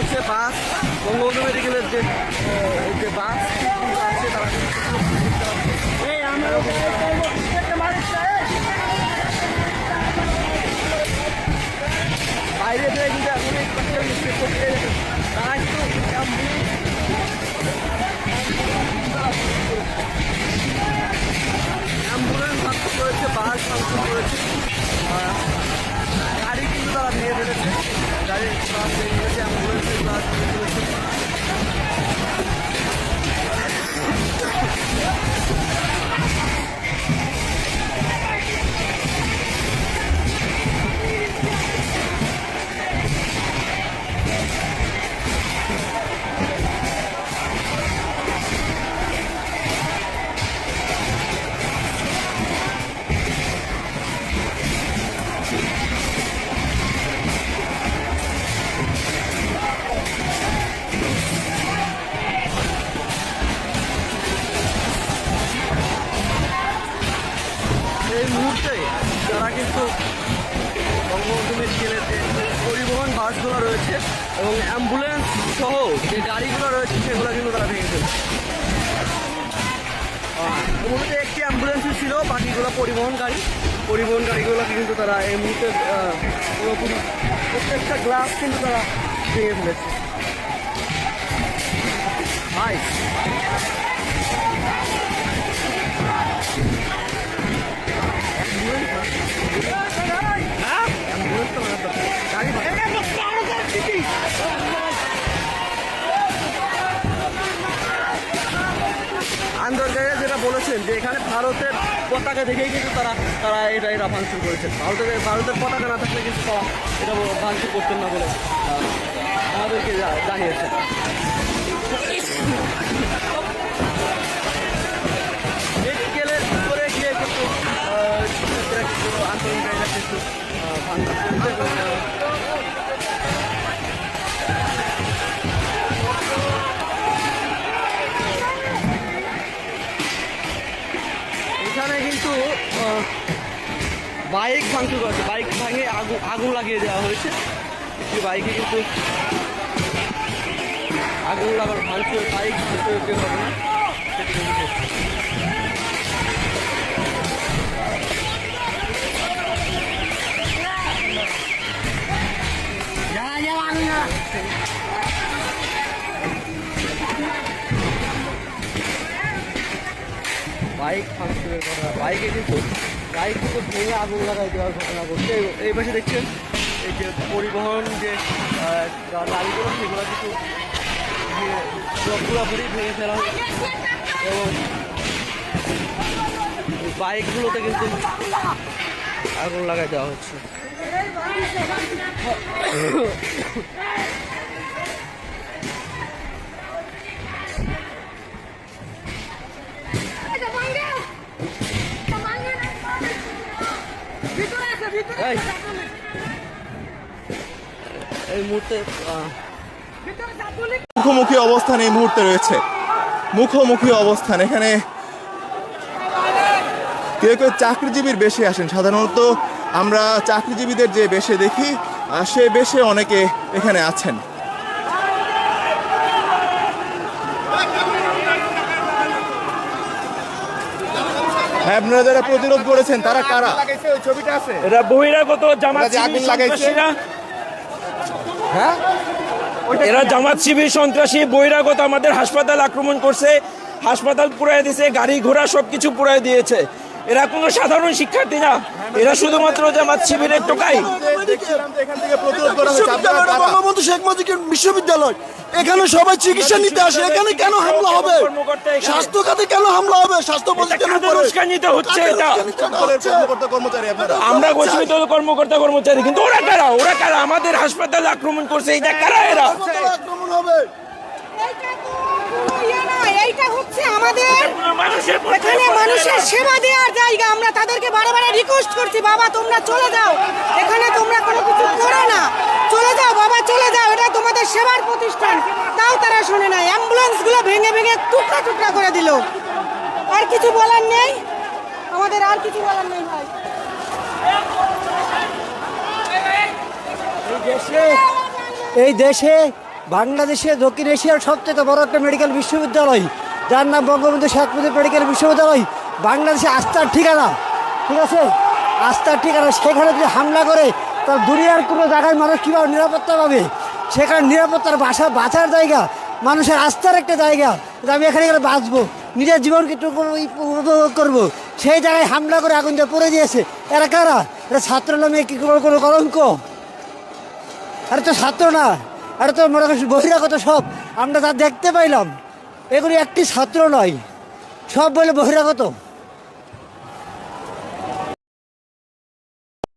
চলছে বাস, বঙ্গবন্ধু মেডিকেলের যে বাস আছে তারা বাইরে থেকে কিন্তু অনেক তারা কিন্তু অ্যাম্বুলেন্স ভাঙচুর করেছে, বাস ভাঙচুর করেছে, গাড়ি কিন্তু তারা ভেঙে ফেলেছে, গাড়ির বাস ভেঙে ফেলেছে, অ্যাম্বুলেন্সের বাস ভেঙে ফেলেছে। এই মুহূর্তে তারা কিন্তু বঙ্গবন্ধু মেডিকেলের যে পরিবহন বাসগুলো রয়েছে এবং অ্যাম্বুলেন্স সহ যে গাড়িগুলো রয়েছে সেগুলো কিন্তু তারা ভেঙে ফেলছে। মূলত একটি অ্যাম্বুলেন্সই ছিল, বাকিগুলো পরিবহন গাড়িগুলো কিন্তু তারা এই মুহূর্তে পুরোপুরি প্রত্যেকটা গ্লাস কিন্তু তারা ভেঙে ফেলেছে। ভাই আন্দোলনকারীরা যেটা বলেছেন যে এখানে ভারতের পতাকা দেখেই কিন্তু তারা এটা ভাঙচুর করেছেন। ভারতের পতাকা না থাকলে কিন্তু তারা এটা ভাঙচুর করতেন না বলে আমাদেরকে জানিয়েছেন। মেডিকেলের উপরে গিয়ে কিন্তু আন্দোলনকারীরা কিন্তু ভাঙচুর করছে। এখানে কিন্তু বাইক ভাঙচুর করেছে, বাইক ভাঙে আগুন লাগিয়ে দেওয়া হয়েছে। বাইকে কিন্তু আগুন লাগার ভাঙচুর, বাইক ভাঙচুরের যে ঘটনা সেটি কিন্তু বাইক ভাঙচুরের ঘটনা, বাইক কিন্তু ভেঙে আগুন লাগাই দেওয়ার ঘটনা ঘটছে। এই পাশে দেখছেন এই যে পরিবহন যে গাড়িগুলো সেগুলো কিন্তু পুরোপুরি ভেঙে ফেলা হয়েছে এবং বাইকগুলোতে কিন্তু আগুন লাগাই দেওয়া হচ্ছে। এই মুহূর্তে মুখোমুখি অবস্থান এই মুহূর্তে রয়েছে, মুখোমুখি অবস্থান। এখানে কেউ কেউ চাকরিজীবীর বেশে আসেন, সাধারণত আমরা চাকরিজীবীদের যে বেশে দেখি সে বেশে অনেকে এখানে আছেন। আপনারা যারা প্রতিরোধ করেছেন তারা কারা? এরা বহিরাগত জামাত আগুন লাগাইছে। হ্যাঁ, এরা জামাত শিবির সন্ত্রাসী বহিরাগত আমাদের হাসপাতাল আক্রমণ করছে, হাসপাতাল পুড়াই দিয়েছে, গাড়ি ঘোড়া সবকিছু পুড়াই দিয়েছে। এরা কোনো সাধারণ শিক্ষার্থী না, এরা শুধুমাত্র জামাত শিবিরের টোকাই। বঙ্গবন্ধু শেখ মুজিব বিশ্ববিদ্যালয়, এখানে সবাই চিকিৎসা নিতে আসে, এখানে কেন হামলা হবে? স্বাস্থ্য খাতে কেন হামলা হবে? স্বাস্থ্য নিতে হচ্ছে এটা। আমরা ঘোষিত কর্মকর্তা কর্মচারী, কিন্তু ওরা কারা আমাদের হাসপাতালে আক্রমণ করছে? এইটা কারা? এরা আক্রমণ হবে। এইটা হচ্ছে আমাদের এখানে মানুষের সেবা দেওয়ার জায়গা। আমরা তাদেরকে বারে রিকোয়েস্ট করছি, বাবা তোমরা চলে যাও, এখানে তোমরা কোনো কিছু করো না, চলে যাও বাবা, চলে যাও, এটা তোমাদের সেবার প্রতিষ্ঠান। তাও তারা শোনে না, অ্যাম্বুলেন্স গুলো ভেঙে টুকরা টুকরা করে দিল। আর কিছু বলার নেই, আমাদের আর কিছু বলার নেই ভাই। এই দেশে বাংলাদেশে দক্ষিণ এশিয়ার সবচেয়ে বড় একটা মেডিকেল বিশ্ববিদ্যালয়, যার নাম বঙ্গবন্ধু শেখ মুজিব মেডিকেল বিশ্ববিদ্যালয়, বাংলাদেশে আস্থার ঠিকানা, ঠিক আছে, আস্থার ঠিকানা। সেখানে যদি হামলা করে তার দুনিয়ার কোনো জায়গায় মানুষ কীভাবে নিরাপত্তা পাবে? সেখানে নিরাপত্তার বাঁচার জায়গা, মানুষের আস্থার একটা জায়গা, যে আমি এখানে গেলে বাঁচবো, নিজের জীবনকে উপভোগ করবো, সেই জায়গায় হামলা করে আগুন দিয়ে পড়ে দিয়েছে। এরা কারা? এরা ছাত্র নামে কি কোনো কলঙ্ক? আরে তো ছাত্র না, আরে তো মনে করছি বহিরাগত সব। আমরা যা দেখতে পাইলাম এগুলি একটি ছাত্র নয়, সব বলে বহিরাগত।